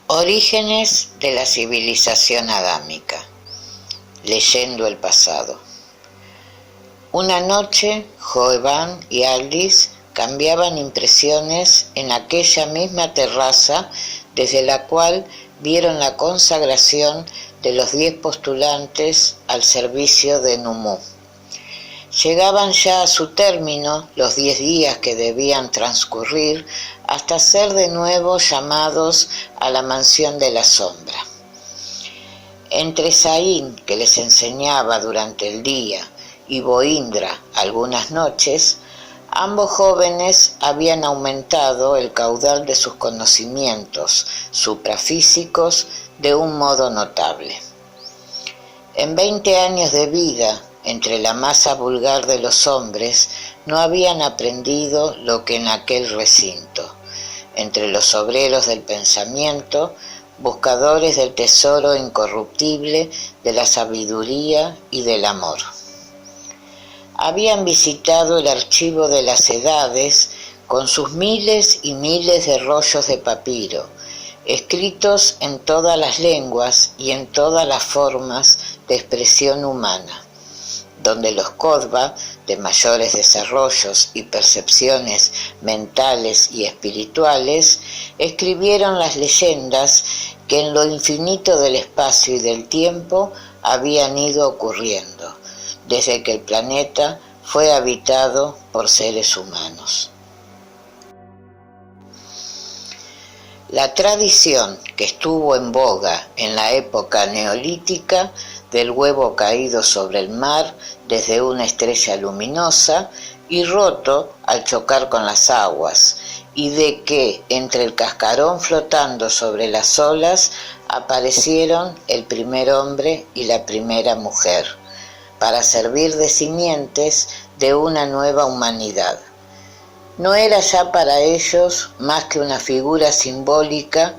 Orígenes de la civilización adámica. Leyendo el pasado. Una noche, Joeban y Aldis cambiaban impresiones en aquella misma terraza desde la cual vieron la consagración de los 10 postulantes al servicio de Numú. Llegaban ya a su término los 10 días que debían transcurrir hasta ser de nuevo llamados a la mansión de la sombra. Entre Saín, que les enseñaba durante el día, y Boindra algunas noches, ambos jóvenes habían aumentado el caudal de sus conocimientos suprafísicos de un modo notable. En 20 años de vida, entre la masa vulgar de los hombres, no habían aprendido lo que en aquel recinto, entre los obreros del pensamiento, buscadores del tesoro incorruptible de la sabiduría y del amor. Habían visitado el archivo de las edades con sus miles y miles de rollos de papiro, escritos en todas las lenguas y en todas las formas de expresión humana, donde los Kodva, de mayores desarrollos y percepciones mentales y espirituales, escribieron las leyendas que en lo infinito del espacio y del tiempo habían ido ocurriendo, desde que el planeta fue habitado por seres humanos. La tradición que estuvo en boga en la época neolítica del huevo caído sobre el mar desde una estrella luminosa y roto al chocar con las aguas, y de que entre el cascarón flotando sobre las olas aparecieron el primer hombre y la primera mujer, para servir de simientes de una nueva humanidad. No era ya para ellos más que una figura simbólica,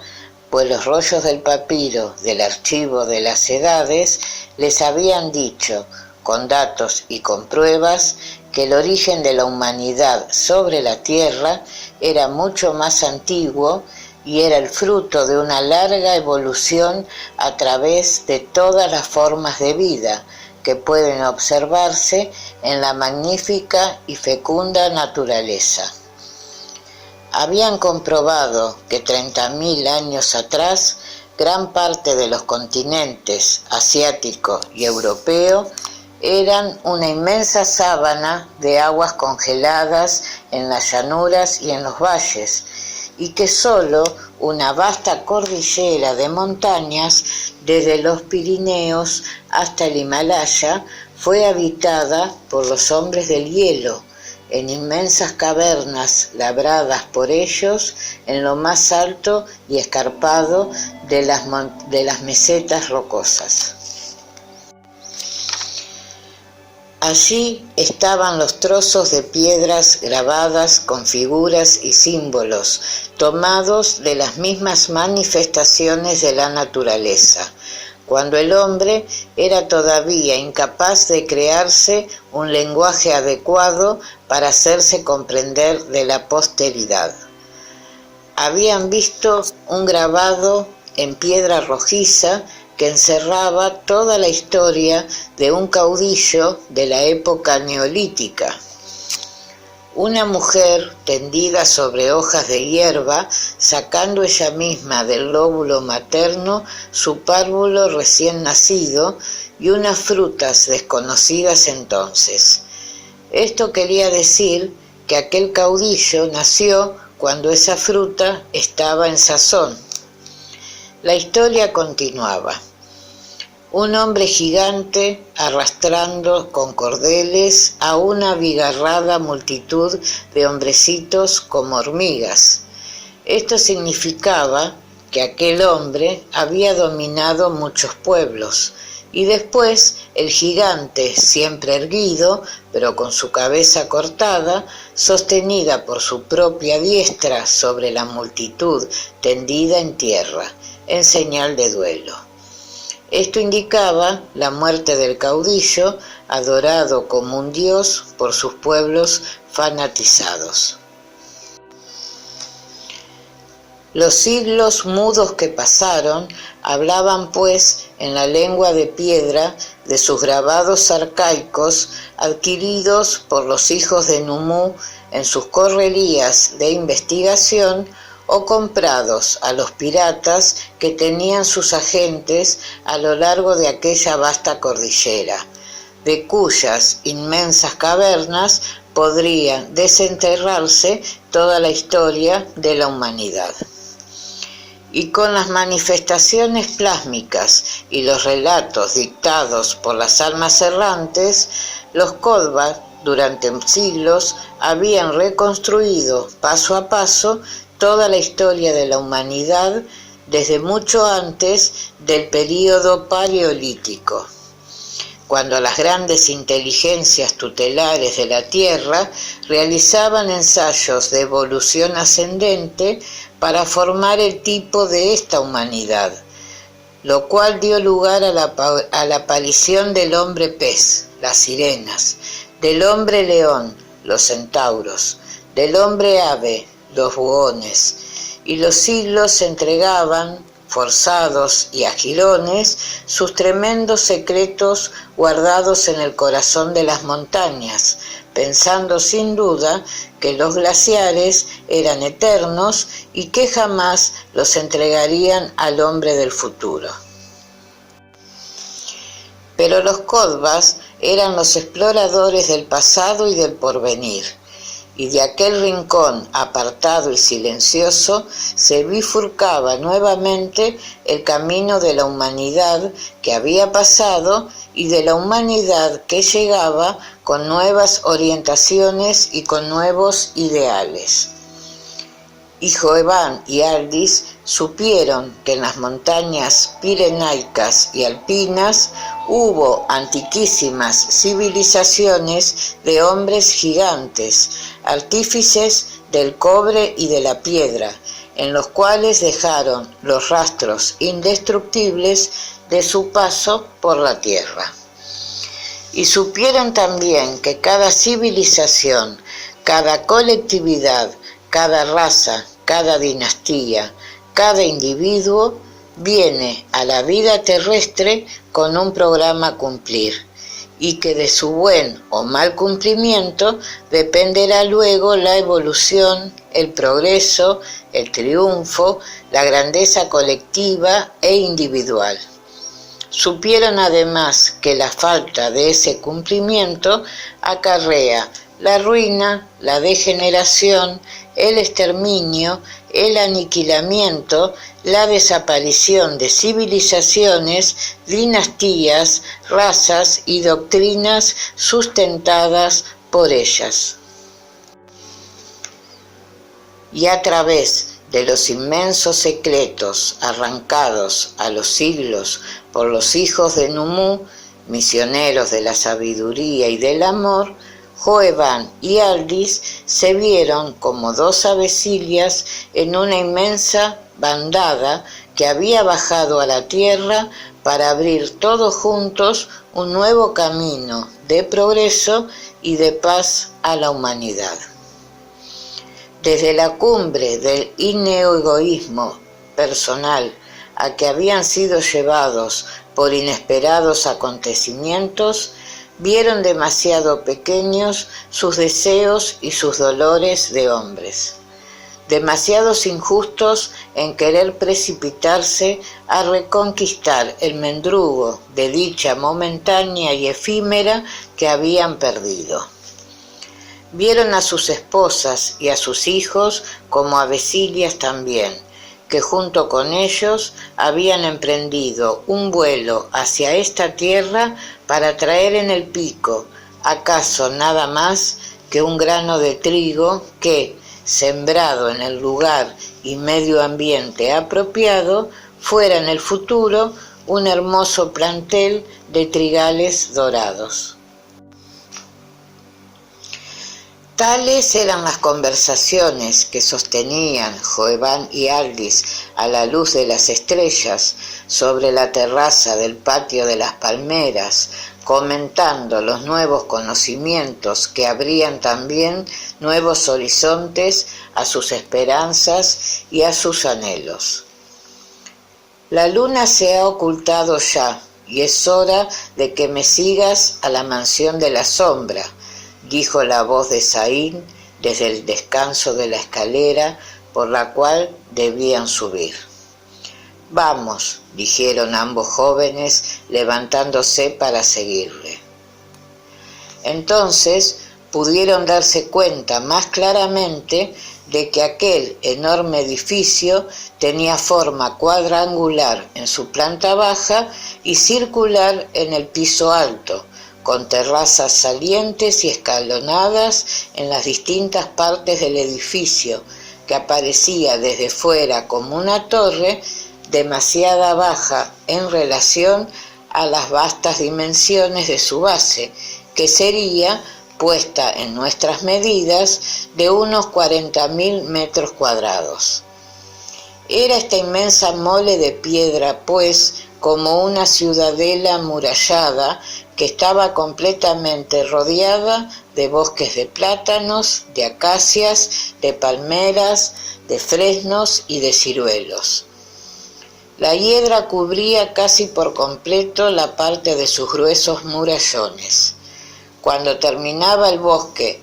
pues los rollos del papiro del archivo de las edades les habían dicho, con datos y con pruebas, que el origen de la humanidad sobre la tierra era mucho más antiguo y era el fruto de una larga evolución a través de todas las formas de vida que pueden observarse en la magnífica y fecunda naturaleza. Habían comprobado que 30.000 años atrás, gran parte de los continentes asiático y europeo eran una inmensa sábana de aguas congeladas en las llanuras y en los valles, y que sólo una vasta cordillera de montañas, desde los Pirineos hasta el Himalaya, fue habitada por los hombres del hielo, en inmensas cavernas labradas por ellos en lo más alto y escarpado de las mesetas rocosas. Allí estaban los trozos de piedras grabadas con figuras y símbolos, tomados de las mismas manifestaciones de la naturaleza, cuando el hombre era todavía incapaz de crearse un lenguaje adecuado para hacerse comprender de la posteridad. Habían visto un grabado en piedra rojiza que encerraba toda la historia de un caudillo de la época neolítica. Una mujer tendida sobre hojas de hierba, sacando ella misma del lóbulo materno su párvulo recién nacido y unas frutas desconocidas entonces. Esto quería decir que aquel caudillo nació cuando esa fruta estaba en sazón. La historia continuaba. Un hombre gigante arrastrando con cordeles a una abigarrada multitud de hombrecitos como hormigas. Esto significaba que aquel hombre había dominado muchos pueblos, y después el gigante, siempre erguido, pero con su cabeza cortada, sostenida por su propia diestra sobre la multitud tendida en tierra, en señal de duelo. Esto indicaba la muerte del caudillo, adorado como un dios por sus pueblos fanatizados. Los siglos mudos que pasaron hablaban pues en la lengua de piedra de sus grabados arcaicos adquiridos por los hijos de Numú en sus correrías de investigación o comprados a los piratas que tenían sus agentes a lo largo de aquella vasta cordillera, de cuyas inmensas cavernas podría desenterrarse toda la historia de la humanidad. Y con las manifestaciones plásmicas y los relatos dictados por las almas errantes, los Kodvat durante siglos habían reconstruido paso a paso toda la historia de la humanidad desde mucho antes del período paleolítico, cuando las grandes inteligencias tutelares de la Tierra realizaban ensayos de evolución ascendente para formar el tipo de esta humanidad, lo cual dio lugar a la aparición del hombre pez, las sirenas, del hombre león, los centauros, del hombre ave, los buhones, y los siglos entregaban, forzados y agilones, sus tremendos secretos guardados en el corazón de las montañas, pensando sin duda que los glaciares eran eternos y que jamás los entregarían al hombre del futuro. Pero los Kodvas eran los exploradores del pasado y del porvenir, y de aquel rincón apartado y silencioso se bifurcaba nuevamente el camino de la humanidad que había pasado y de la humanidad que llegaba con nuevas orientaciones y con nuevos ideales. Y Joebán y Aldis supieron que en las montañas pirenaicas y alpinas hubo antiquísimas civilizaciones de hombres gigantes, artífices del cobre y de la piedra, en los cuales dejaron los rastros indestructibles de su paso por la tierra. Y supieron también que cada civilización, cada colectividad, cada raza, cada dinastía, cada individuo viene a la vida terrestre con un programa a cumplir, y que de su buen o mal cumplimiento dependerá luego la evolución, el progreso, el triunfo, la grandeza colectiva e individual. Supieron además que la falta de ese cumplimiento acarrea la ruina, la degeneración, el exterminio, el aniquilamiento, la desaparición de civilizaciones, dinastías, razas y doctrinas sustentadas por ellas. Y a través de los inmensos secretos arrancados a los siglos por los hijos de Numú, misioneros de la sabiduría y del amor, Joebán y Aldis se vieron como dos avecillas en una inmensa bandada que había bajado a la tierra para abrir todos juntos un nuevo camino de progreso y de paz a la humanidad. Desde la cumbre del inegoísmo personal a que habían sido llevados por inesperados acontecimientos, vieron demasiado pequeños sus deseos y sus dolores de hombres, demasiados injustos en querer precipitarse a reconquistar el mendrugo de dicha momentánea y efímera que habían perdido. Vieron a sus esposas y a sus hijos como avecillas también, que junto con ellos habían emprendido un vuelo hacia esta tierra para traer en el pico, acaso nada más que un grano de trigo que, sembrado en el lugar y medio ambiente apropiado, fuera en el futuro un hermoso plantel de trigales dorados. Tales eran las conversaciones que sostenían Joebán y Aldis a la luz de las estrellas sobre la terraza del patio de las palmeras, comentando los nuevos conocimientos que abrían también nuevos horizontes a sus esperanzas y a sus anhelos. La luna se ha ocultado ya, y es hora de que me sigas a la mansión de la sombra, dijo la voz de Saín desde el descanso de la escalera por la cual debían subir. Vamos, dijeron ambos jóvenes, levantándose para seguirle. Entonces pudieron darse cuenta más claramente de que aquel enorme edificio tenía forma cuadrangular en su planta baja y circular en el piso alto, con terrazas salientes y escalonadas en las distintas partes del edificio, que aparecía desde fuera como una torre demasiado baja en relación a las vastas dimensiones de su base, que sería, puesta en nuestras medidas, de unos 40.000 metros cuadrados. Era esta inmensa mole de piedra, pues, como una ciudadela amurallada que estaba completamente rodeada de bosques de plátanos, de acacias, de palmeras, de fresnos y de ciruelos. La hiedra cubría casi por completo la parte de sus gruesos murallones. Cuando terminaba el bosque,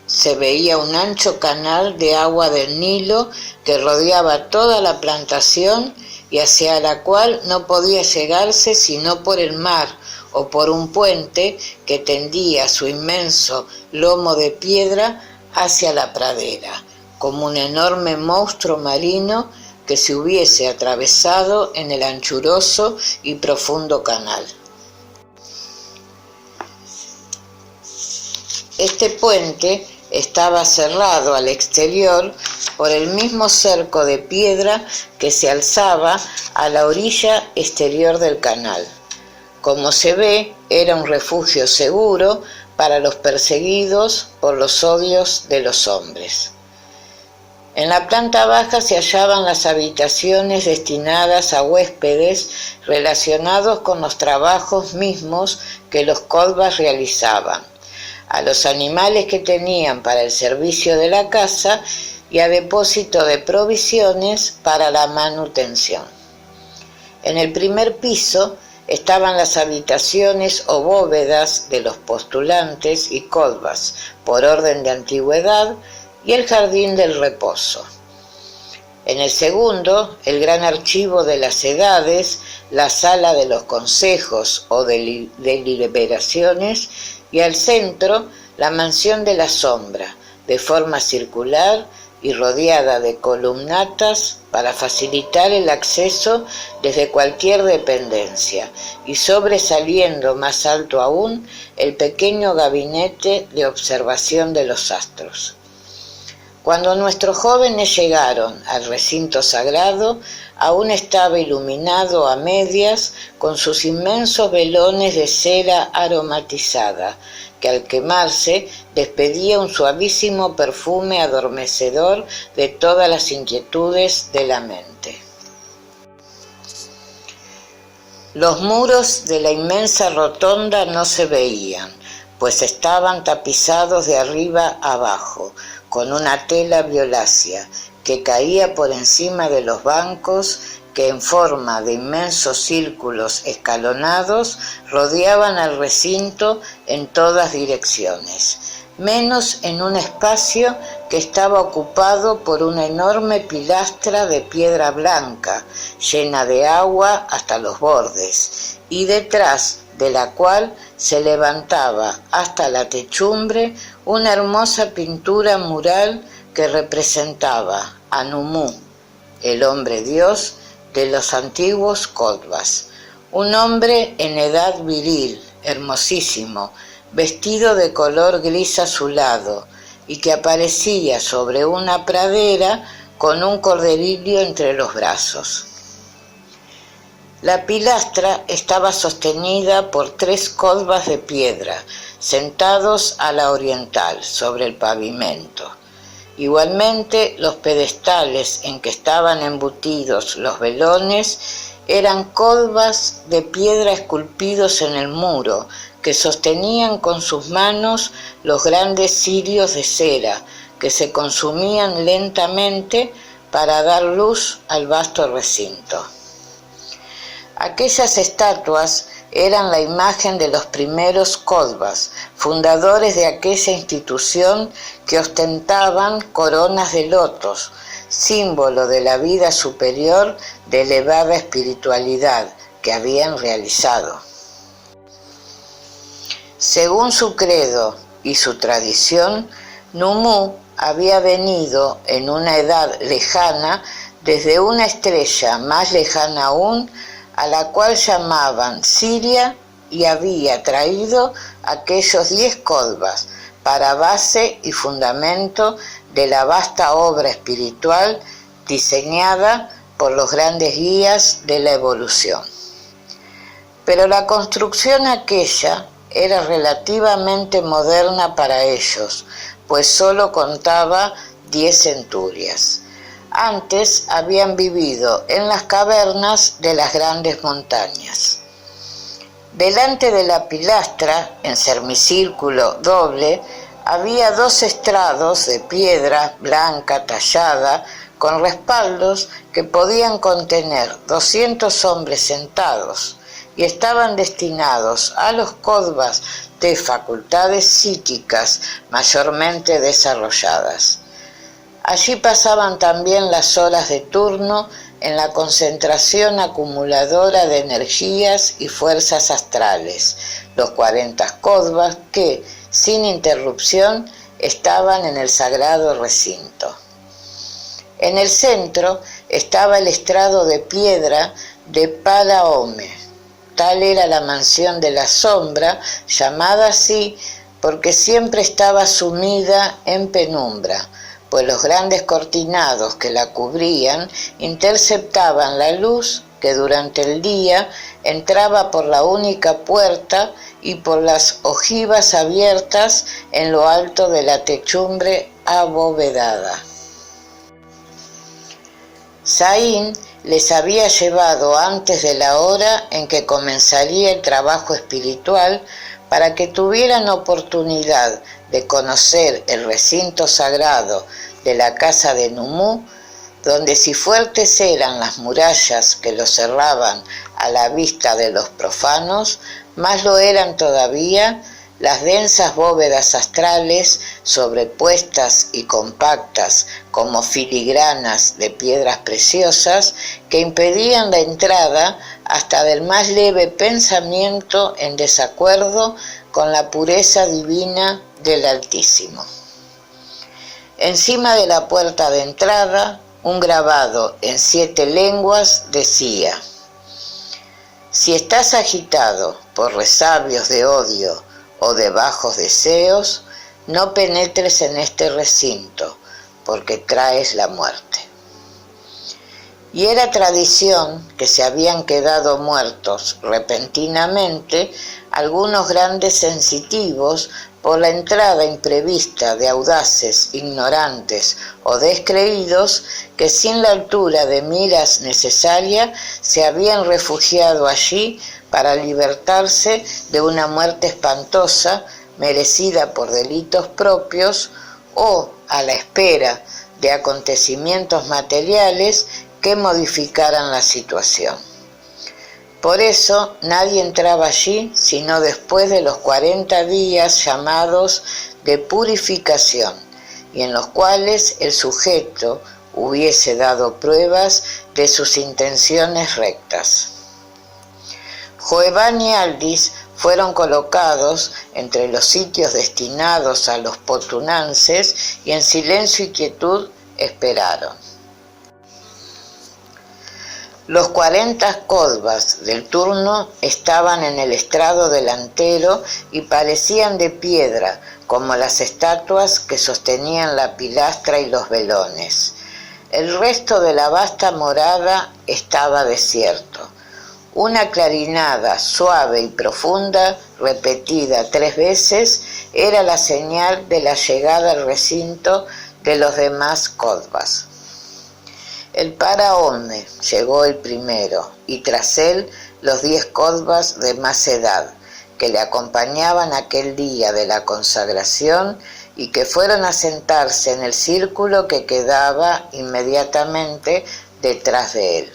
se veía un ancho canal de agua del Nilo que rodeaba toda la plantación y hacia la cual no podía llegarse sino por el mar o por un puente que tendía su inmenso lomo de piedra hacia la pradera, como un enorme monstruo marino que se hubiese atravesado en el anchuroso y profundo canal. Este puente estaba cerrado al exterior por el mismo cerco de piedra que se alzaba a la orilla exterior del canal. Como se ve, era un refugio seguro para los perseguidos por los odios de los hombres. En la planta baja se hallaban las habitaciones destinadas a huéspedes relacionados con los trabajos mismos que los Kodvas realizaban, a los animales que tenían para el servicio de la casa y a depósito de provisiones para la manutención. En el primer piso estaban las habitaciones o bóvedas de los postulantes y Kodvas, por orden de antigüedad, y el jardín del reposo. En el segundo, el gran archivo de las edades, la sala de los consejos o de deliberaciones, y al centro, la mansión de la sombra, de forma circular y rodeada de columnatas para facilitar el acceso desde cualquier dependencia, y sobresaliendo más alto aún el pequeño gabinete de observación de los astros. Cuando nuestros jóvenes llegaron al recinto sagrado, aún estaba iluminado a medias con sus inmensos velones de cera aromatizada, que al quemarse despedía un suavísimo perfume adormecedor de todas las inquietudes de la mente. Los muros de la inmensa rotonda no se veían, pues estaban tapizados de arriba abajo, con una tela violácea que caía por encima de los bancos que en forma de inmensos círculos escalonados rodeaban al recinto en todas direcciones, menos en un espacio que estaba ocupado por una enorme pilastra de piedra blanca, llena de agua hasta los bordes, y detrás de la cual se levantaba hasta la techumbre una hermosa pintura mural que representaba a Numú, el hombre dios de los antiguos Kodvas, un hombre en edad viril, hermosísimo, vestido de color gris azulado, y que aparecía sobre una pradera con un corderillo entre los brazos. La pilastra estaba sostenida por 3 Kodvas de piedra, sentados a la oriental, sobre el pavimento. Igualmente, los pedestales en que estaban embutidos los velones eran Kodvas de piedra esculpidos en el muro, que sostenían con sus manos los grandes cirios de cera, que se consumían lentamente para dar luz al vasto recinto. Aquellas estatuas eran la imagen de los primeros Kodvas, fundadores de aquella institución que ostentaban coronas de lotos, símbolo de la vida superior de elevada espiritualidad que habían realizado. Según su credo y su tradición, Nummu había venido en una edad lejana desde una estrella más lejana aún, a la cual llamaban Siria, y había traído aquellos 10 Kodvas para base y fundamento de la vasta obra espiritual diseñada por los grandes guías de la evolución. Pero la construcción aquella era relativamente moderna para ellos, pues solo contaba 10 centurias. Antes habían vivido en las cavernas de las grandes montañas. Delante de la pilastra, en semicírculo doble, había 2 estrados de piedra blanca tallada con respaldos que podían contener 200 hombres sentados y estaban destinados a los Kodvas de facultades psíquicas mayormente desarrolladas. Allí pasaban también las horas de turno en la concentración acumuladora de energías y fuerzas astrales, los 40 Kodvas que, sin interrupción, estaban en el sagrado recinto. En el centro estaba el estrado de piedra de Para-Ome. Tal era la mansión de la sombra, llamada así porque siempre estaba sumida en penumbra, pues los grandes cortinados que la cubrían interceptaban la luz que durante el día entraba por la única puerta y por las ojivas abiertas en lo alto de la techumbre abovedada. Zayn les había llevado antes de la hora en que comenzaría el trabajo espiritual para que tuvieran oportunidad de conocer el recinto sagrado de la casa de Nummu, donde si fuertes eran las murallas que lo cerraban a la vista de los profanos, más lo eran todavía las densas bóvedas astrales sobrepuestas y compactas como filigranas de piedras preciosas que impedían la entrada hasta del más leve pensamiento en desacuerdo con la pureza divina del Altísimo. Encima de la puerta de entrada, un grabado en 7 lenguas decía: si estás agitado por resabios de odio o de bajos deseos, no penetres en este recinto, porque traes la muerte. Y era tradición que se habían quedado muertos repentinamente algunos grandes sensitivos por la entrada imprevista de audaces, ignorantes o descreídos que sin la altura de miras necesaria se habían refugiado allí para libertarse de una muerte espantosa merecida por delitos propios o a la espera de acontecimientos materiales que modificaran la situación. Por eso nadie entraba allí sino después de los 40 días llamados de purificación, y en los cuales el sujeto hubiese dado pruebas de sus intenciones rectas. Joeban y Aldis fueron colocados entre los sitios destinados a los potunances y en silencio y quietud esperaron. Los 40 Kodvas del turno estaban en el estrado delantero y parecían de piedra, como las estatuas que sostenían la pilastra y los velones. El resto de la vasta morada estaba desierto. Una clarinada suave y profunda, repetida 3 veces, era la señal de la llegada al recinto de los demás Kodvas. El Para-Ome llegó el primero, y tras él los 10 Kodvas de más edad, que le acompañaban aquel día de la consagración y que fueron a sentarse en el círculo que quedaba inmediatamente detrás de él.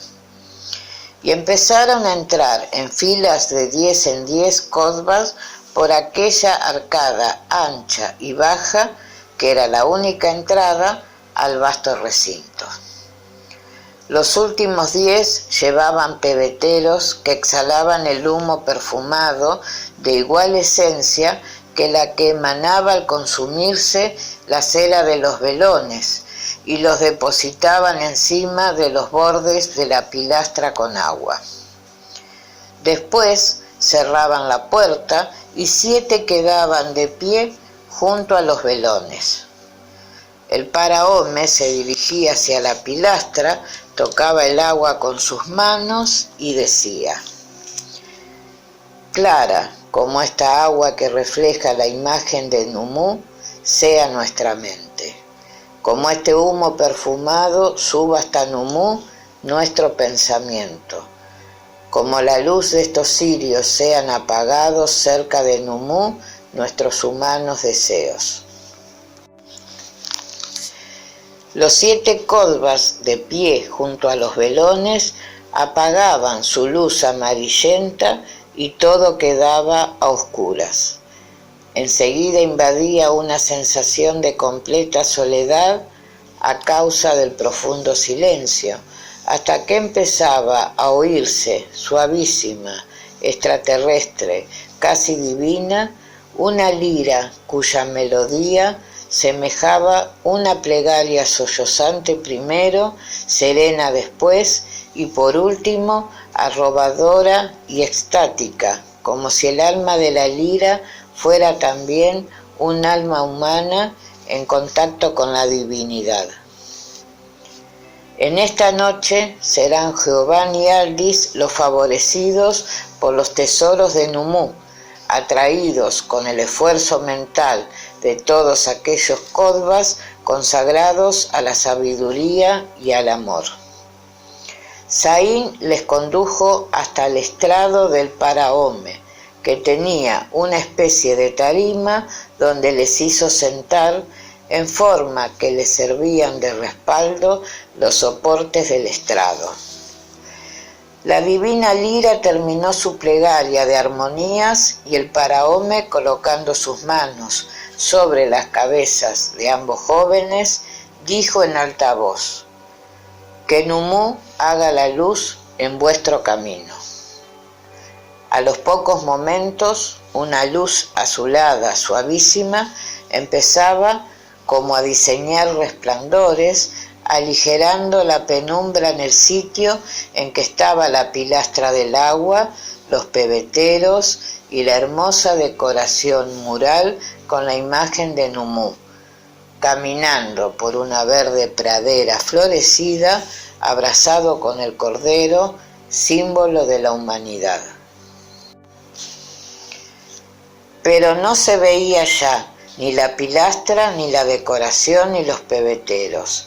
Y empezaron a entrar en filas de 10 en 10 cosbas por aquella arcada ancha y baja que era la única entrada al vasto recinto. Los últimos 10 llevaban pebeteros que exhalaban el humo perfumado de igual esencia que la que emanaba al consumirse la cera de los velones, y los depositaban encima de los bordes de la pilastra con agua. Después cerraban la puerta y 7 quedaban de pie junto a los velones. El paraome se dirigía hacia la pilastra, tocaba el agua con sus manos y decía: clara como esta agua que refleja la imagen de Numú sea nuestra mente. Como este humo perfumado suba hasta Numú nuestro pensamiento. Como la luz de estos cirios sean apagados cerca de Numú nuestros humanos deseos. Los 7 colbas de pie junto a los velones apagaban su luz amarillenta y todo quedaba a oscuras. Enseguida invadía una sensación de completa soledad a causa del profundo silencio, hasta que empezaba a oírse, suavísima, extraterrestre, casi divina, una lira cuya melodía semejaba una plegaria sollozante primero, serena después y por último arrobadora y extática, como si el alma de la lira fuera también un alma humana en contacto con la divinidad. En esta noche serán Jehová y Aldis los favorecidos por los tesoros de Numú, atraídos con el esfuerzo mental de todos aquellos codbas consagrados a la sabiduría y al amor. Saín les condujo hasta el estrado del paraome, que tenía una especie de tarima donde les hizo sentar en forma que les servían de respaldo los soportes del estrado. La divina lira terminó su plegaria de armonías y el paraome, colocando sus manos sobre las cabezas de ambos jóvenes, dijo en alta voz: que Numú haga la luz en vuestro camino. A los pocos momentos, una luz azulada, suavísima, empezaba como a diseñar resplandores, aligerando la penumbra en el sitio en que estaba la pilastra del agua, los pebeteros y la hermosa decoración mural con la imagen de Numú, caminando por una verde pradera florecida, abrazado con el cordero, símbolo de la humanidad. Pero no se veía ya ni la pilastra, ni la decoración, ni los pebeteros.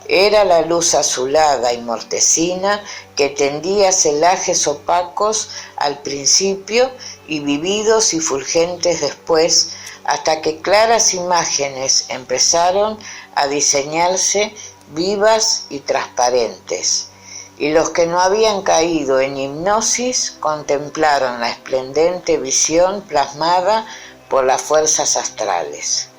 Era la luz azulada y mortecina que tendía celajes opacos al principio y vividos y fulgentes después, hasta que claras imágenes empezaron a diseñarse vivas y transparentes. Y los que no habían caído en hipnosis contemplaron la esplendente visión plasmada por las fuerzas astrales.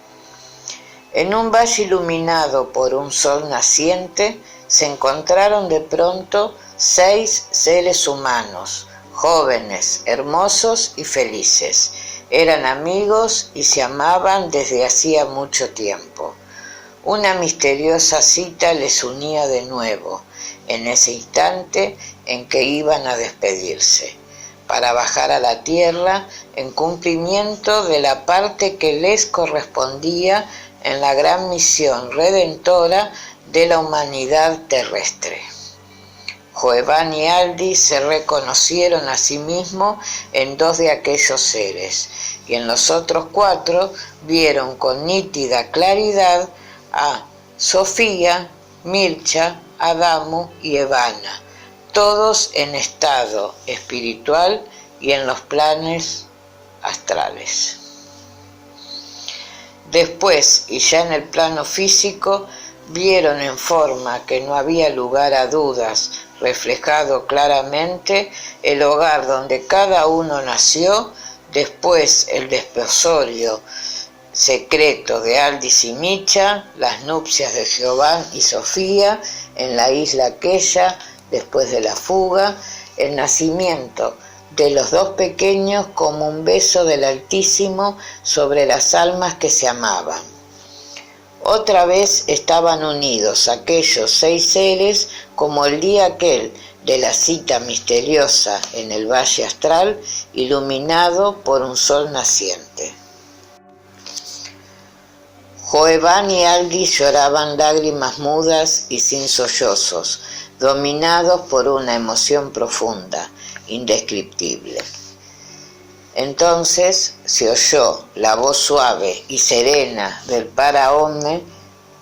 En un valle iluminado por un sol naciente, se encontraron de pronto 6 seres humanos, jóvenes, hermosos y felices. Eran amigos y se amaban desde hacía mucho tiempo. Una misteriosa cita les unía de nuevo, en ese instante en que iban a despedirse, para bajar a la tierra en cumplimiento de la parte que les correspondía en la gran misión redentora de la humanidad terrestre. Joeván y Aldis se reconocieron a sí mismos en 2 de aquellos seres, y en los otros 4 vieron con nítida claridad a Sofía, Milcha, Adamo y Evana, todos en estado espiritual y en los planes astrales. Después, y ya en el plano físico, vieron en forma que no había lugar a dudas, reflejado claramente el hogar donde cada uno nació, después el desposorio secreto de Aldis y Micha, las nupcias de Jehová y Sofía en la isla aquella, después de la fuga, el nacimiento de los dos pequeños como un beso del Altísimo sobre las almas que se amaban. Otra vez estaban unidos aquellos 6 seres como el día aquel de la cita misteriosa en el valle astral, iluminado por un sol naciente. Joeván y Aldis lloraban lágrimas mudas y sin sollozos, dominados por una emoción profunda, indescriptible. Entonces se oyó la voz suave y serena del Paraomne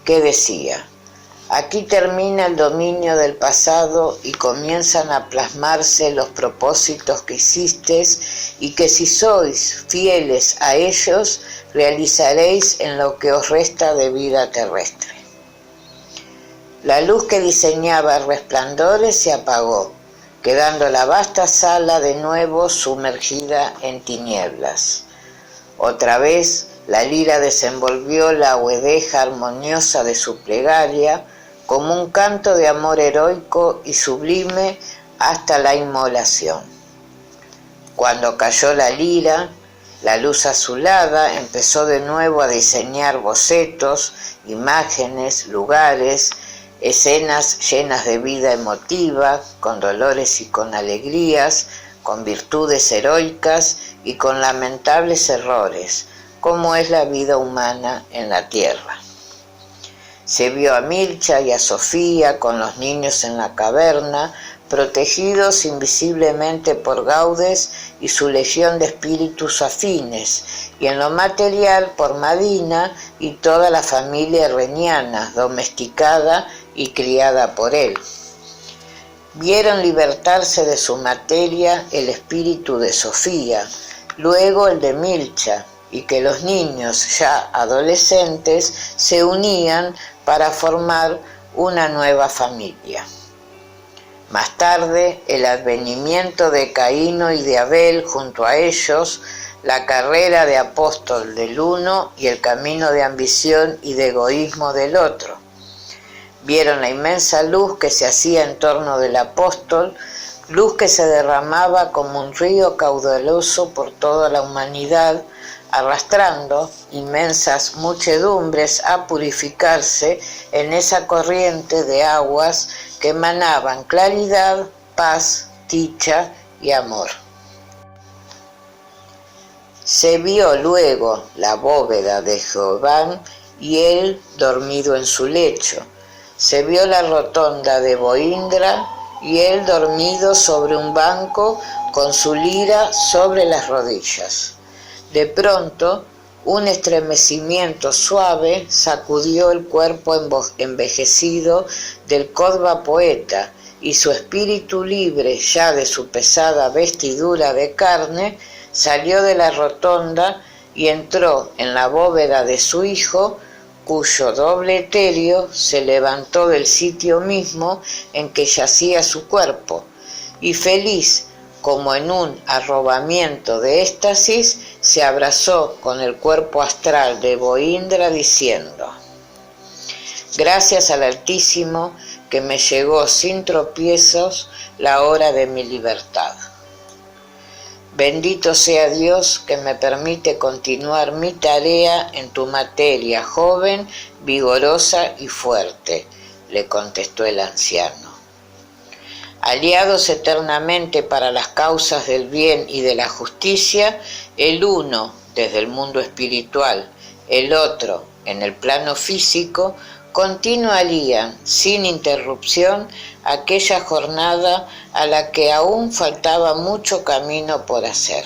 que decía: aquí termina el dominio del pasado y comienzan a plasmarse los propósitos que hicisteis y que si sois fieles a ellos realizaréis en lo que os resta de vida terrestre. La luz que diseñaba resplandores se apagó, quedando la vasta sala de nuevo sumergida en tinieblas. Otra vez la lira desenvolvió la huedeja armoniosa de su plegaria como un canto de amor heroico y sublime hasta la inmolación. Cuando cayó la lira, la luz azulada empezó de nuevo a diseñar bocetos, imágenes, lugares, escenas llenas de vida emotiva, con dolores y con alegrías, con virtudes heroicas y con lamentables errores, como es la vida humana en la tierra. Se vio a Milcha y a Sofía con los niños en la caverna, protegidos invisiblemente por Gaudes y su legión de espíritus afines, y en lo material por Madina y toda la familia herreniana, domesticada y criada por él. Vieron libertarse de su materia el espíritu de Sofía, luego el de Milcha, y que los niños ya adolescentes se unían para formar una nueva familia. Más tarde, el advenimiento de Caíno y de Abel junto a ellos, la carrera de apóstol del uno y el camino de ambición y de egoísmo del otro. Vieron la inmensa luz que se hacía en torno del apóstol, luz que se derramaba como un río caudaloso por toda la humanidad, arrastrando inmensas muchedumbres a purificarse en esa corriente de aguas que emanaban claridad, paz, dicha y amor. Se vio luego la bóveda de Jehová y él dormido en su lecho. Se vio la rotonda de Boindra y él dormido sobre un banco con su lira sobre las rodillas. De pronto, un estremecimiento suave sacudió el cuerpo envejecido del Córdoba poeta y su espíritu libre ya de su pesada vestidura de carne salió de la rotonda y entró en la bóveda de su hijo, cuyo doble etéreo se levantó del sitio mismo en que yacía su cuerpo, y feliz como en un arrobamiento de éxtasis, se abrazó con el cuerpo astral de Boindra diciendo: gracias al Altísimo que me llegó sin tropiezos la hora de mi libertad. Bendito sea Dios que me permite continuar mi tarea en tu materia joven, vigorosa y fuerte, le contestó el anciano. Aliados eternamente para las causas del bien y de la justicia, el uno desde el mundo espiritual, el otro en el plano físico, continuarían sin interrupción aquella jornada a la que aún faltaba mucho camino por hacer.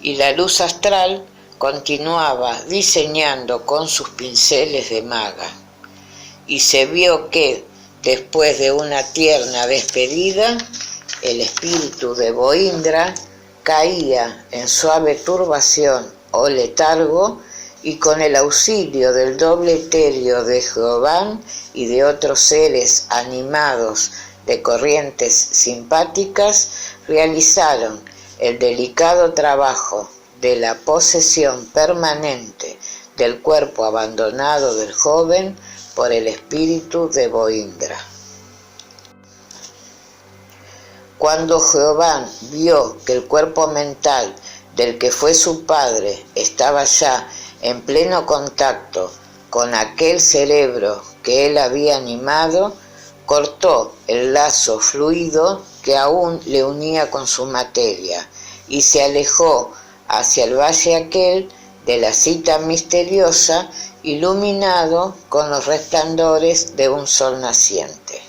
Y la luz astral continuaba diseñando con sus pinceles de maga, y se vio que, después de una tierna despedida, el espíritu de Boindra caía en suave turbación o letargo y con el auxilio del doble etéreo de Jehová y de otros seres animados de corrientes simpáticas, realizaron el delicado trabajo de la posesión permanente del cuerpo abandonado del joven por el espíritu de Boindra. Cuando Jehová vio que el cuerpo mental del que fue su padre estaba ya en pleno contacto con aquel cerebro que él había animado, cortó el lazo fluido que aún le unía con su materia y se alejó hacia el valle aquel de la cita misteriosa, iluminado con los resplandores de un sol naciente.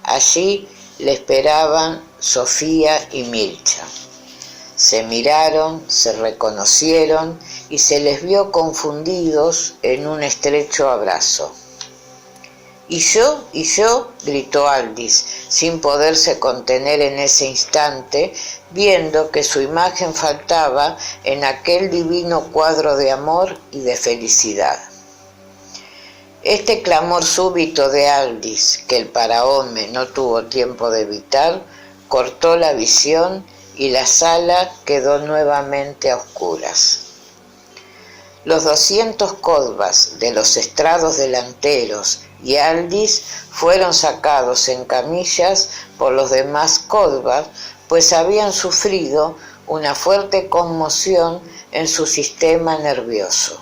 Allí le esperaban Sofía y Milcha. Se miraron, se reconocieron y se les vio confundidos en un estrecho abrazo. ¿Y yo? ¿Y yo? Gritó Aldis, sin poderse contener en ese instante, viendo que su imagen faltaba en aquel divino cuadro de amor y de felicidad. Este clamor súbito de Aldis, que el Paraome no tuvo tiempo de evitar, cortó la visión y la sala quedó nuevamente a oscuras. Los 200 kodvas de los estrados delanteros y Aldis fueron sacados en camillas por los demás kodvas, pues habían sufrido una fuerte conmoción en su sistema nervioso.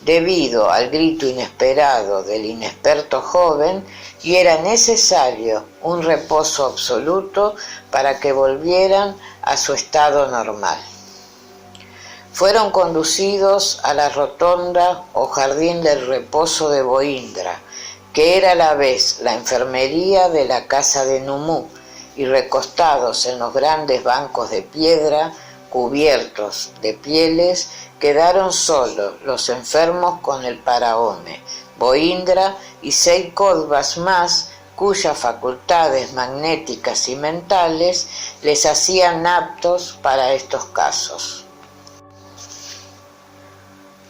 Debido al grito inesperado del inexperto joven, y era necesario un reposo absoluto para que volvieran a su estado normal. Fueron conducidos a la rotonda o jardín del reposo de Boindra, que era a la vez la enfermería de la casa de Numú, y recostados en los grandes bancos de piedra, cubiertos de pieles, quedaron solos los enfermos con el Paraome, Boindra y 6 kodvas más, cuyas facultades magnéticas y mentales les hacían aptos para estos casos.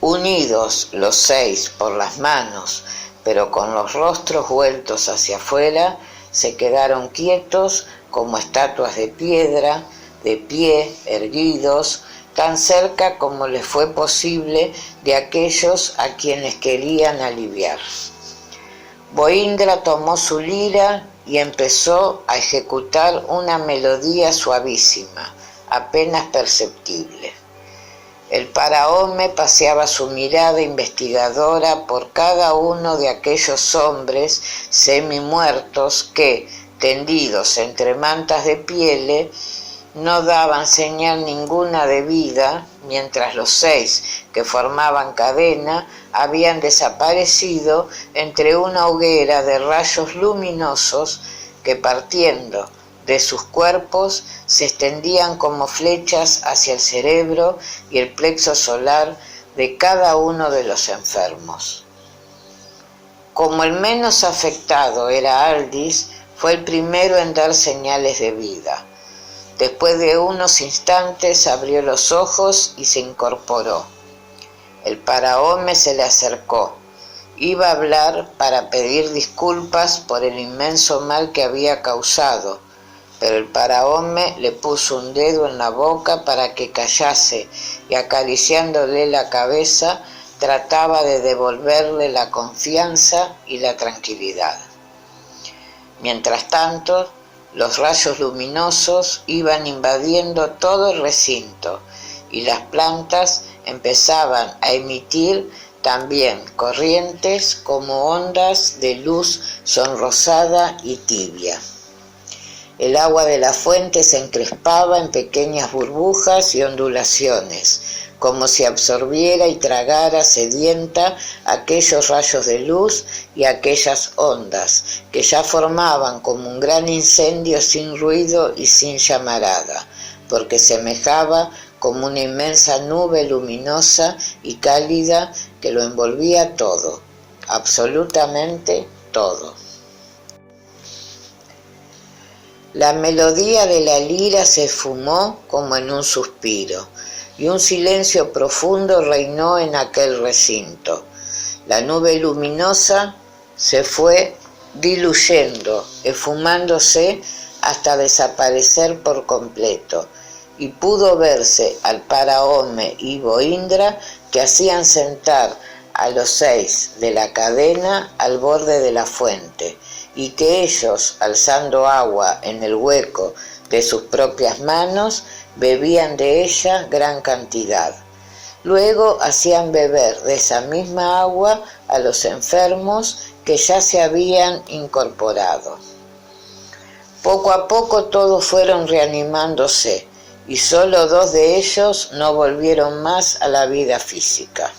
Unidos los 6 por las manos, pero con los rostros vueltos hacia afuera, se quedaron quietos como estatuas de piedra, de pie, erguidos, tan cerca como les fue posible de aquellos a quienes querían aliviar. Boindra tomó su lira y empezó a ejecutar una melodía suavísima, apenas perceptible. El Paraome paseaba su mirada investigadora por cada uno de aquellos hombres semi-muertos que, tendidos entre mantas de pieles, no daban señal ninguna de vida, mientras los 6 que formaban cadena habían desaparecido entre una hoguera de rayos luminosos que, partiendo de sus cuerpos, se extendían como flechas hacia el cerebro y el plexo solar de cada uno de los enfermos. Como el menos afectado era Aldis, fue el primero en dar señales de vida. Después de unos instantes abrió los ojos y se incorporó. El Paraome se le acercó. Iba a hablar para pedir disculpas por el inmenso mal que había causado, pero el Paraome le puso un dedo en la boca para que callase y, acariciándole la cabeza, trataba de devolverle la confianza y la tranquilidad. Mientras tanto, los rayos luminosos iban invadiendo todo el recinto y las plantas empezaban a emitir también corrientes como ondas de luz sonrosada y tibia. El agua de la fuente se encrespaba en pequeñas burbujas y ondulaciones, como si absorbiera y tragara sedienta aquellos rayos de luz y aquellas ondas, que ya formaban como un gran incendio sin ruido y sin llamarada, porque semejaba como una inmensa nube luminosa y cálida que lo envolvía todo, absolutamente todo. La melodía de la lira se esfumó como en un suspiro, y un silencio profundo reinó en aquel recinto. La nube luminosa se fue diluyendo, esfumándose hasta desaparecer por completo, y pudo verse al Paraome y Boindra que hacían sentar a los 6 de la cadena al borde de la fuente, y que ellos, alzando agua en el hueco de sus propias manos, bebían de ella gran cantidad. Luego hacían beber de esa misma agua a los enfermos que ya se habían incorporado. Poco a poco todos fueron reanimándose, y solo 2 de ellos no volvieron más a la vida física.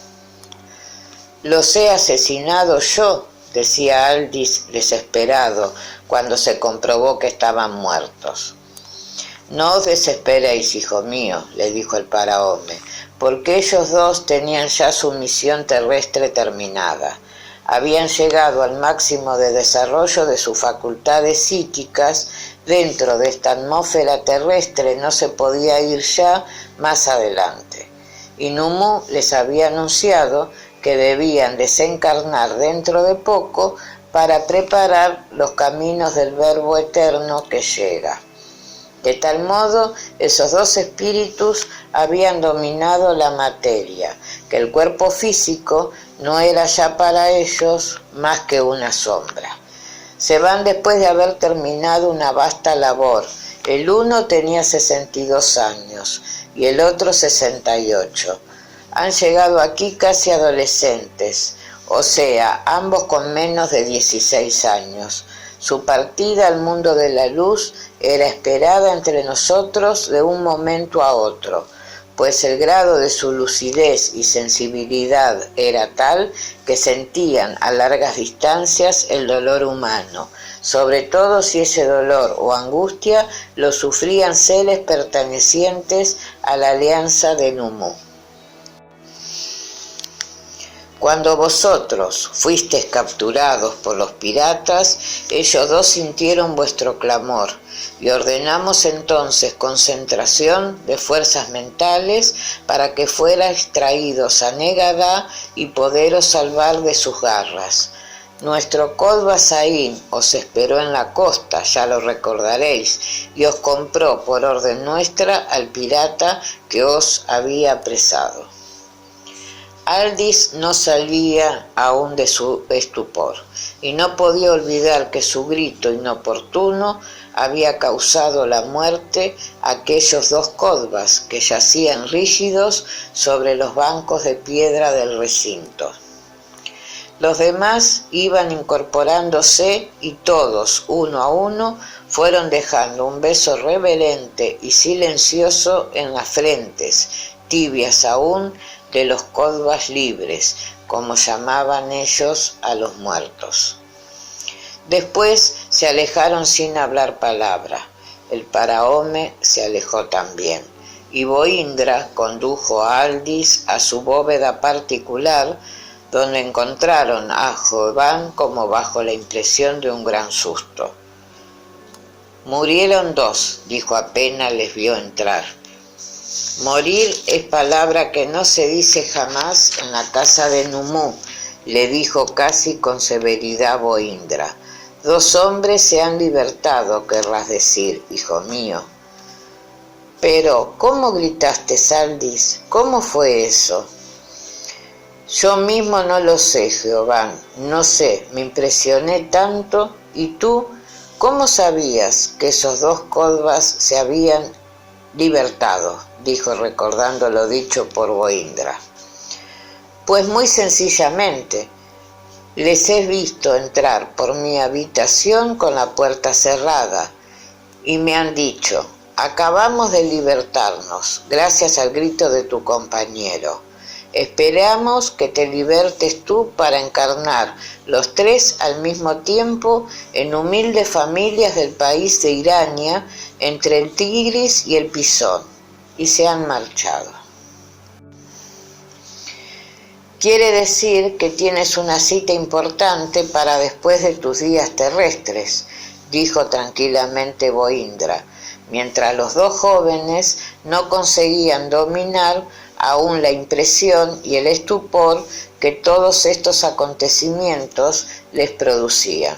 «Los he asesinado yo», decía Aldis desesperado cuando se comprobó que estaban muertos. «No os desesperéis, hijo mío», le dijo el Paraome, porque ellos 2 tenían ya su misión terrestre terminada. Habían llegado al máximo de desarrollo de sus facultades psíquicas. Dentro de esta atmósfera terrestre no se podía ir ya más adelante. Y Numú les había anunciado que debían desencarnar dentro de poco para preparar los caminos del Verbo eterno que llega. De tal modo, esos 2 espíritus habían dominado la materia, que el cuerpo físico no era ya para ellos más que una sombra. Se van después de haber terminado una vasta labor. El uno tenía 62 años y el otro 68. Han llegado aquí casi adolescentes, o sea, ambos con menos de 16 años. Su partida al mundo de la luz era esperada entre nosotros de un momento a otro, pues el grado de su lucidez y sensibilidad era tal que sentían a largas distancias el dolor humano, sobre todo si ese dolor o angustia lo sufrían seres pertenecientes a la alianza de Numú. Cuando vosotros fuisteis capturados por los piratas, ellos 2 sintieron vuestro clamor, y ordenamos entonces concentración de fuerzas mentales para que fuerais traídos a Negadá y poderos salvar de sus garras. Nuestro Kodva Saín os esperó en la costa, ya lo recordaréis, y os compró por orden nuestra al pirata que os había apresado. Aldis no salía aún de su estupor, y no podía olvidar que su grito inoportuno había causado la muerte a aquellos 2 Kodvas que yacían rígidos sobre los bancos de piedra del recinto. Los demás iban incorporándose y todos, uno a uno, fueron dejando un beso reverente y silencioso en las frentes, tibias aún, de los Kodvas libres, como llamaban ellos a los muertos. Después se alejaron sin hablar palabra. El Paraome se alejó también, y Boindra condujo a Aldis a su bóveda particular, donde encontraron a Jovan como bajo la impresión de un gran susto. «Murieron 2», dijo apenas les vio entrar. «Morir es palabra que no se dice jamás en la casa de Numú», le dijo casi con severidad Boindra. «2 hombres se han libertado, querrás decir, hijo mío». «Pero, ¿cómo gritaste, Aldis? ¿Cómo fue eso?» «Yo mismo no lo sé, Jehová, no sé, me impresioné tanto. ¿Y tú, cómo sabías que esos 2 Kodvas se habían libertado?», dijo recordando lo dicho por Boindra. «Pues muy sencillamente, les he visto entrar por mi habitación con la puerta cerrada y me han dicho: acabamos de libertarnos gracias al grito de tu compañero. Esperamos que te libertes tú para encarnar los 3 al mismo tiempo en humildes familias del país de Irania, entre el Tigris y el Pisón, y se han marchado». «Quiere decir que tienes una cita importante para después de tus días terrestres», dijo tranquilamente Boindra, mientras los 2 jóvenes no conseguían dominar aún la impresión y el estupor que todos estos acontecimientos les producían.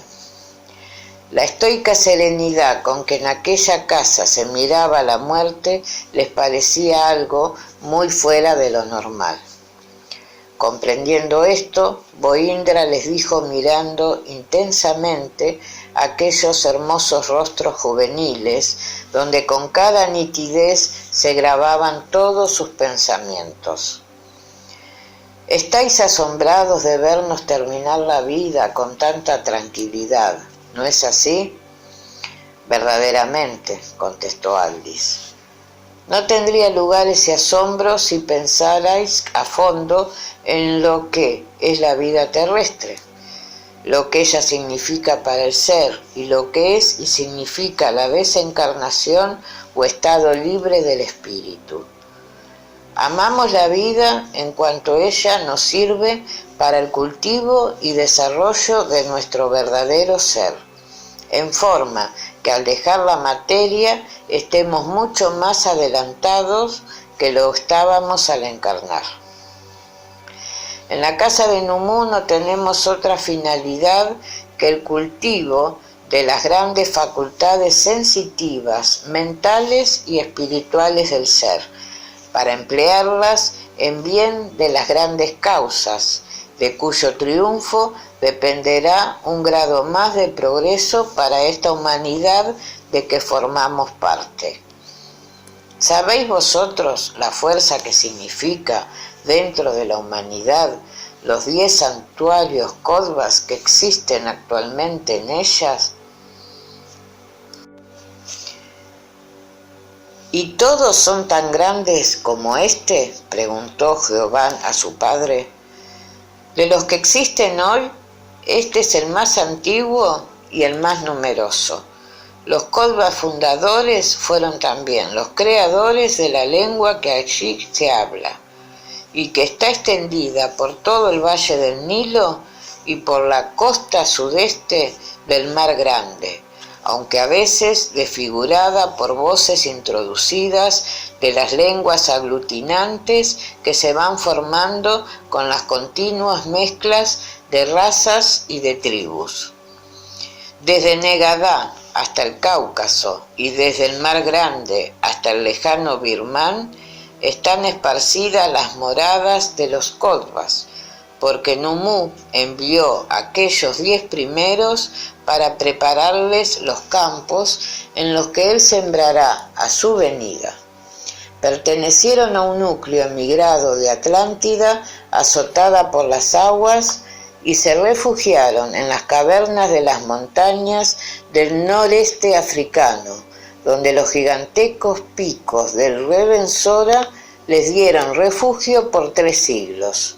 La estoica serenidad con que en aquella casa se miraba la muerte les parecía algo muy fuera de lo normal. Comprendiendo esto, Boindra les dijo mirando intensamente aquellos hermosos rostros juveniles, donde con cada nitidez se grababan todos sus pensamientos. «Estáis asombrados de vernos terminar la vida con tanta tranquilidad, ¿no es así?» «Verdaderamente», contestó Aldis. «No tendría lugar ese asombro si pensarais a fondo en lo que es la vida terrestre, lo que ella significa para el ser y lo que es y significa la desencarnación o estado libre del espíritu. Amamos la vida en cuanto ella nos sirve para el cultivo y desarrollo de nuestro verdadero ser, en forma que al dejar la materia estemos mucho más adelantados que lo estábamos al encarnar. En la casa de Numú no tenemos otra finalidad que el cultivo de las grandes facultades sensitivas, mentales y espirituales del ser, para emplearlas en bien de las grandes causas, de cuyo triunfo dependerá un grado más de progreso para esta humanidad de que formamos parte. ¿Sabéis vosotros la fuerza que significa dentro de la humanidad los 10 santuarios Kodvas que existen actualmente en ellas? ¿Y todos son tan grandes como este?, preguntó Jehová a su padre. De los que existen hoy, este es el más antiguo y el más numeroso. Los Kodvas fundadores fueron también los creadores de la lengua que allí se habla, y que está extendida por todo el valle del Nilo y por la costa sudeste del Mar Grande, aunque a veces desfigurada por voces introducidas de las lenguas aglutinantes que se van formando con las continuas mezclas de razas y de tribus. Desde Negadá hasta el Cáucaso y desde el Mar Grande hasta el lejano Birmán están esparcidas las moradas de los Kodvas, porque Numú envió a aquellos 10 primeros para prepararles los campos en los que él sembrará a su venida. Pertenecieron a un núcleo emigrado de Atlántida, azotada por las aguas, y se refugiaron en las cavernas de las montañas del noreste africano, donde los gigantescos picos del Revensora les dieron refugio por 3 siglos.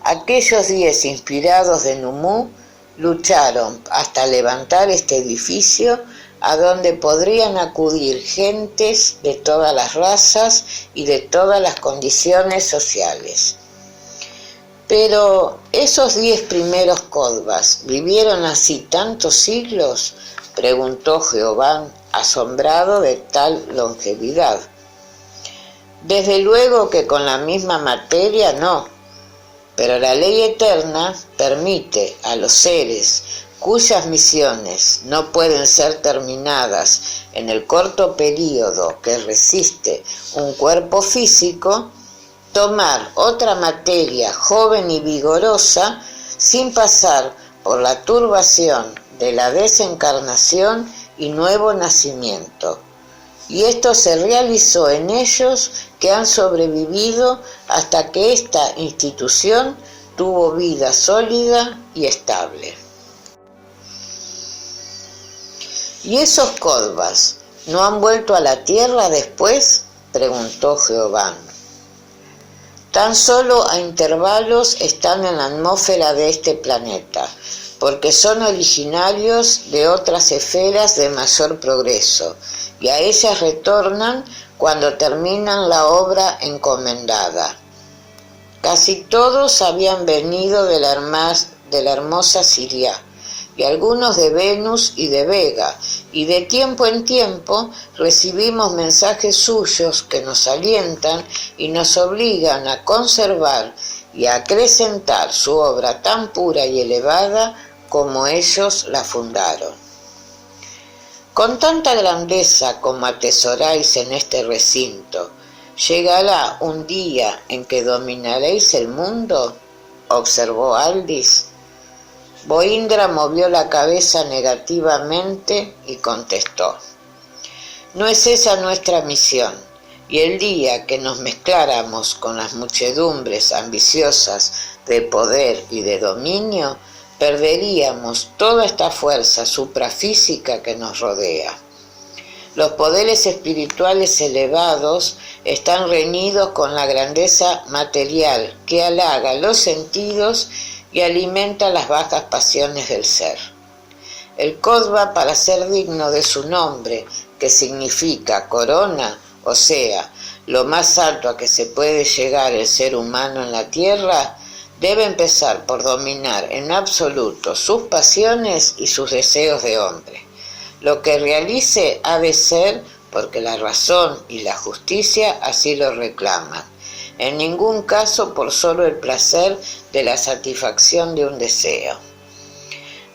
Aquellos 10 inspirados de Numú lucharon hasta levantar este edificio a donde podrían acudir gentes de todas las razas y de todas las condiciones sociales. Pero esos 10 primeros Kodvas ¿vivieron así tantos siglos?, preguntó Jehová, asombrado de tal longevidad. Desde luego que con la misma materia no, pero la ley eterna permite a los seres cuyas misiones no pueden ser terminadas en el corto periodo que resiste un cuerpo físico, tomar otra materia joven y vigorosa sin pasar por la turbación de la desencarnación y nuevo nacimiento. Y esto se realizó en ellos que han sobrevivido hasta que esta institución tuvo vida sólida y estable. ¿Y esos Kodvas no han vuelto a la tierra después?, preguntó Jehová. Tan solo a intervalos están en la atmósfera de este planeta, porque son originarios de otras esferas de mayor progreso, y a ellas retornan cuando terminan la obra encomendada. Casi todos habían venido de la hermosa Siria, y algunos de Venus y de Vega, y de tiempo en tiempo recibimos mensajes suyos que nos alientan y nos obligan a conservar y a acrecentar su obra tan pura y elevada como ellos la fundaron. Con tanta grandeza como atesoráis en este recinto, ¿llegará un día en que dominaréis el mundo?, observó Aldis. Boindra movió la cabeza negativamente y contestó: no es esa nuestra misión, y el día que nos mezcláramos con las muchedumbres ambiciosas de poder y de dominio, perderíamos toda esta fuerza suprafísica que nos rodea. Los poderes espirituales elevados están reñidos con la grandeza material que halaga los sentidos y alimenta las bajas pasiones del ser. El Kodva, para ser digno de su nombre, que significa corona, o sea, lo más alto a que se puede llegar el ser humano en la tierra, debe empezar por dominar en absoluto sus pasiones y sus deseos de hombre. Lo que realice ha de ser porque la razón y la justicia así lo reclaman, en ningún caso por solo el placer de la satisfacción de un deseo.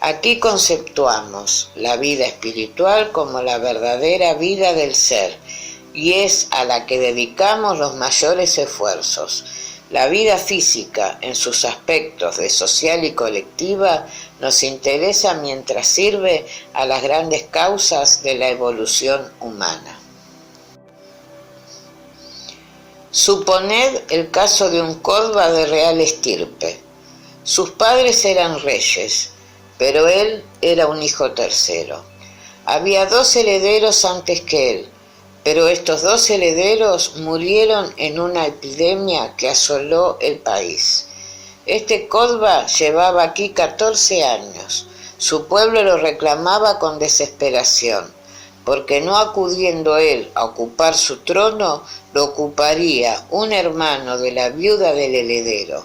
Aquí conceptuamos la vida espiritual como la verdadera vida del ser, y es a la que dedicamos los mayores esfuerzos. La vida física, en sus aspectos de social y colectiva, nos interesa mientras sirve a las grandes causas de la evolución humana. Suponed el caso de un Kodva de real estirpe. Sus padres eran reyes, pero él era un hijo tercero. Había 2 herederos antes que él, pero estos 2 herederos murieron en una epidemia que asoló el país. Este Kodva llevaba aquí 14 años. Su pueblo lo reclamaba con desesperación, porque no acudiendo él a ocupar su trono, lo ocuparía un hermano de la viuda del heredero,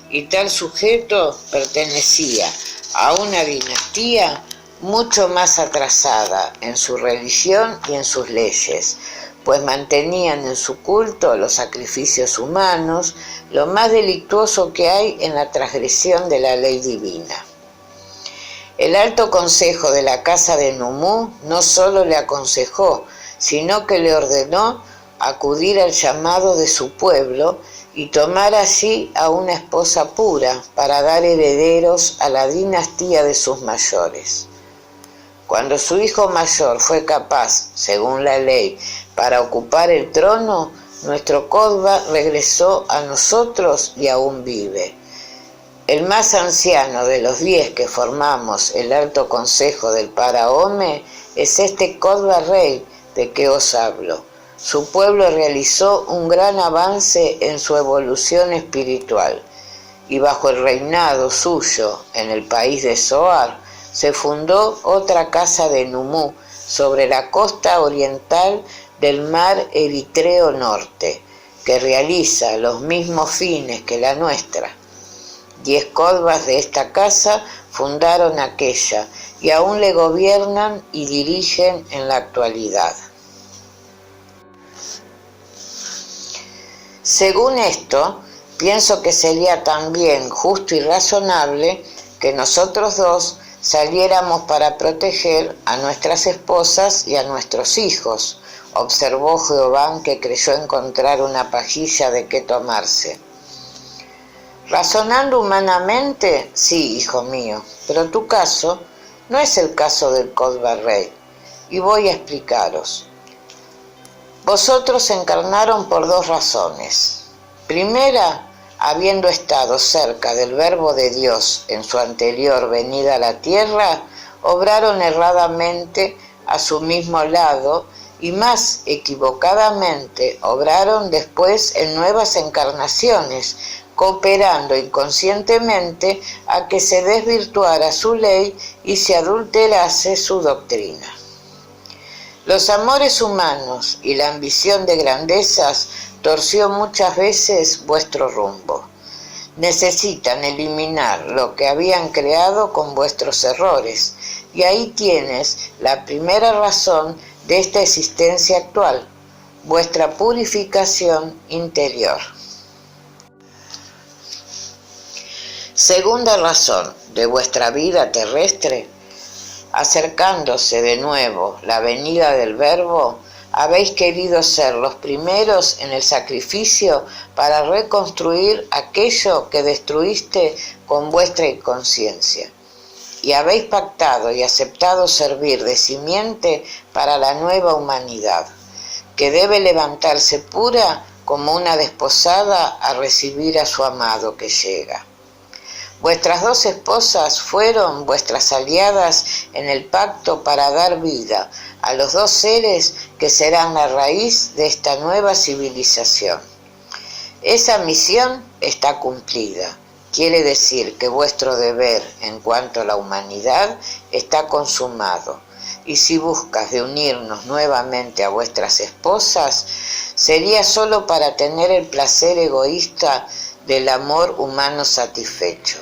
y tal sujeto pertenecía a una dinastía mucho más atrasada en su religión y en sus leyes, pues mantenían en su culto los sacrificios humanos, lo más delictuoso que hay en la transgresión de la ley divina. El alto consejo de la casa de Numú no solo le aconsejó, sino que le ordenó acudir al llamado de su pueblo y tomar así a una esposa pura para dar herederos a la dinastía de sus mayores. Cuando su hijo mayor fue capaz, según la ley, para ocupar el trono, nuestro Kodva regresó a nosotros y aún vive. El más anciano de los 10 que formamos el alto consejo del Paraome es este Kodva rey de que os hablo. Su pueblo realizó un gran avance en su evolución espiritual, y bajo el reinado suyo en el país de Zohar se fundó otra casa de Numú sobre la costa oriental del mar Eritreo Norte, que realiza los mismos fines que la nuestra. 10 Kodvas de esta casa fundaron aquella y aún le gobiernan y dirigen en la actualidad. Según esto, pienso que sería también justo y razonable que nosotros 2 saliéramos para proteger a nuestras esposas y a nuestros hijos, observó Jehová, que creyó encontrar una pajilla de qué tomarse. Razonando humanamente, sí, hijo mío, pero tu caso no es el caso del Kodva rey, y voy a explicaros. Vosotros encarnaron por 2 razones. Primera, habiendo estado cerca del Verbo de Dios en su anterior venida a la tierra, obraron erradamente a su mismo lado y más equivocadamente obraron después en nuevas encarnaciones, cooperando inconscientemente a que se desvirtuara su ley y se adulterase su doctrina. Los amores humanos y la ambición de grandezas torció muchas veces vuestro rumbo. Necesitan eliminar lo que habían creado con vuestros errores, Y ahí tienes la primera razón de esta existencia actual, vuestra purificación interior. Segunda razón de vuestra vida terrestre, acercándose de nuevo la venida del Verbo, habéis querido ser los primeros en el sacrificio para reconstruir aquello que destruiste con vuestra inconsciencia. Y habéis pactado y aceptado servir de simiente para la nueva humanidad, que debe levantarse pura como una desposada a recibir a su amado que llega. Vuestras dos esposas fueron vuestras aliadas en el pacto para dar vida a los dos seres que serán la raíz de esta nueva civilización. Esa misión está cumplida. Quiere decir que vuestro deber en cuanto a la humanidad está consumado. Y si buscas de unirnos nuevamente a vuestras esposas, sería solo para tener el placer egoísta del amor humano satisfecho.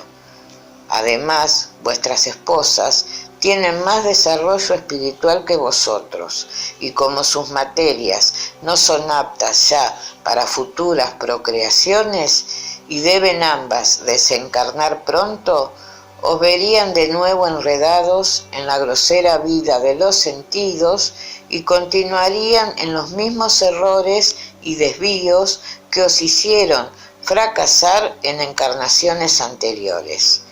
Además, vuestras esposas tienen más desarrollo espiritual que vosotros, y como sus materias no son aptas ya para futuras procreaciones y deben ambas desencarnar pronto, os verían de nuevo enredados en la grosera vida de los sentidos y continuarían en los mismos errores y desvíos que os hicieron fracasar en encarnaciones anteriores.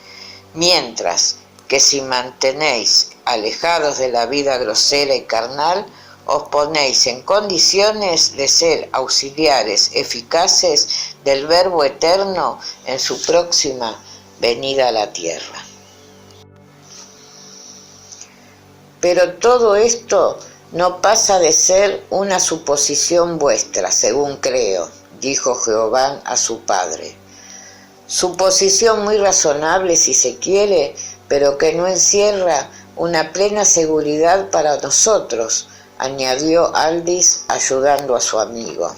Mientras que si mantenéis alejados de la vida grosera y carnal, os ponéis en condiciones de ser auxiliares eficaces del Verbo eterno en su próxima venida a la tierra. Pero todo esto no pasa de ser una suposición vuestra, según creo, dijo Jehová a su padre. Suposición muy razonable si se quiere, pero que no encierra una plena seguridad para nosotros, añadió Aldis ayudando a su amigo.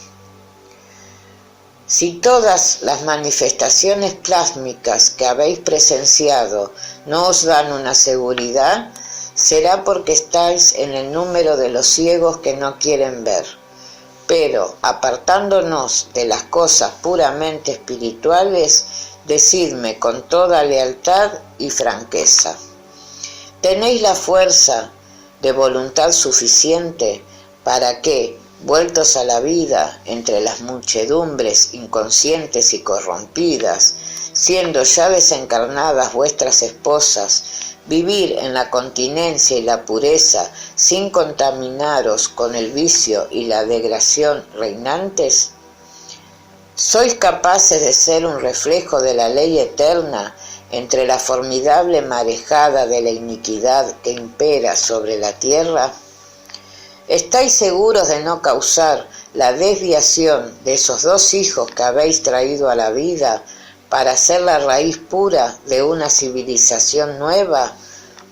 Si todas las manifestaciones plásmicas que habéis presenciado no os dan una seguridad, será porque estáis en el número de los ciegos que no quieren ver. Pero, apartándonos de las cosas puramente espirituales, decidme con toda lealtad y franqueza. ¿Tenéis la fuerza de voluntad suficiente para que, vueltos a la vida entre las muchedumbres inconscientes y corrompidas, siendo ya desencarnadas vuestras esposas, vivir en la continencia y la pureza sin contaminaros con el vicio y la degradación reinantes? ¿Sois capaces de ser un reflejo de la ley eterna entre la formidable marejada de la iniquidad que impera sobre la tierra? ¿Estáis seguros de no causar la desviación de esos dos hijos que habéis traído a la vida para ser la raíz pura de una civilización nueva?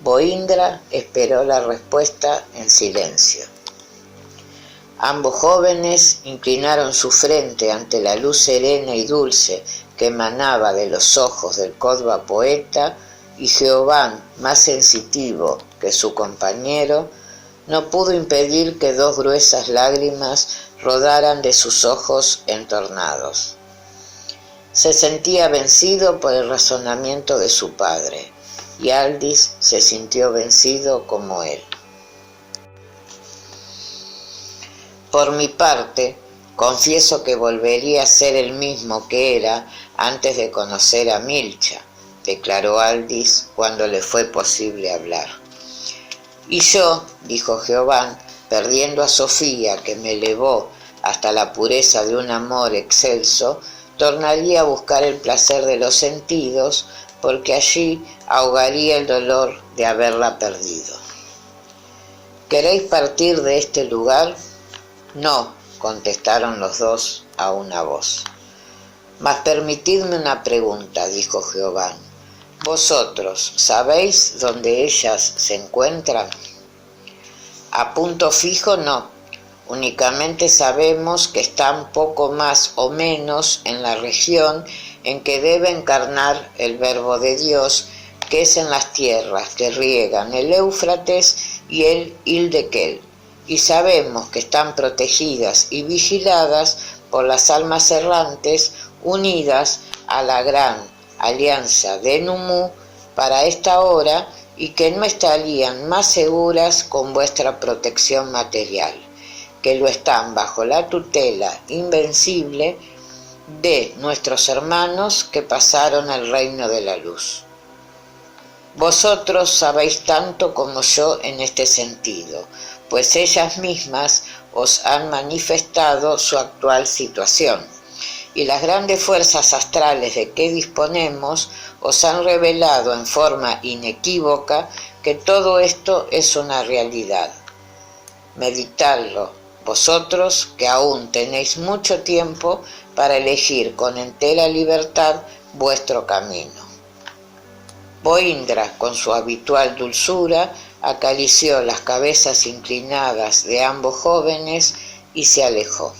Boindra esperó la respuesta en silencio. Ambos jóvenes inclinaron su frente ante la luz serena y dulce que emanaba de los ojos del Kodva poeta, y Jehová, más sensitivo que su compañero, no pudo impedir que dos gruesas lágrimas rodaran de sus ojos entornados. Se sentía vencido por el razonamiento de su padre, y Aldis se sintió vencido como él. Por mi parte, confieso que volvería a ser el mismo que era antes de conocer a Milcha, declaró Aldis cuando le fue posible hablar. Y yo, dijo Jehová, perdiendo a Sofía, que me elevó hasta la pureza de un amor excelso, tornaría a buscar el placer de los sentidos, porque allí ahogaría el dolor de haberla perdido. ¿Queréis partir de este lugar? No, contestaron los dos a una voz. Mas permitidme una pregunta, dijo Jehová. ¿Vosotros sabéis dónde ellas se encuentran? A punto fijo no, únicamente sabemos que están poco más o menos en la región en que debe encarnar el Verbo de Dios que es en las tierras que riegan el Éufrates y el Hiddekel, y sabemos que están protegidas y vigiladas por las almas errantes unidas a la gran alianza de Numú para esta hora, y que no estarían más seguras con vuestra protección material, que lo están bajo la tutela invencible de nuestros hermanos que pasaron al reino de la luz. Vosotros sabéis tanto como yo en este sentido, pues ellas mismas os han manifestado su actual situación, y las grandes fuerzas astrales de que disponemos os han revelado en forma inequívoca que todo esto es una realidad. Meditadlo, vosotros que aún tenéis mucho tiempo para elegir con entera libertad vuestro camino. Boindra, con su habitual dulzura, acarició las cabezas inclinadas de ambos jóvenes y se alejó.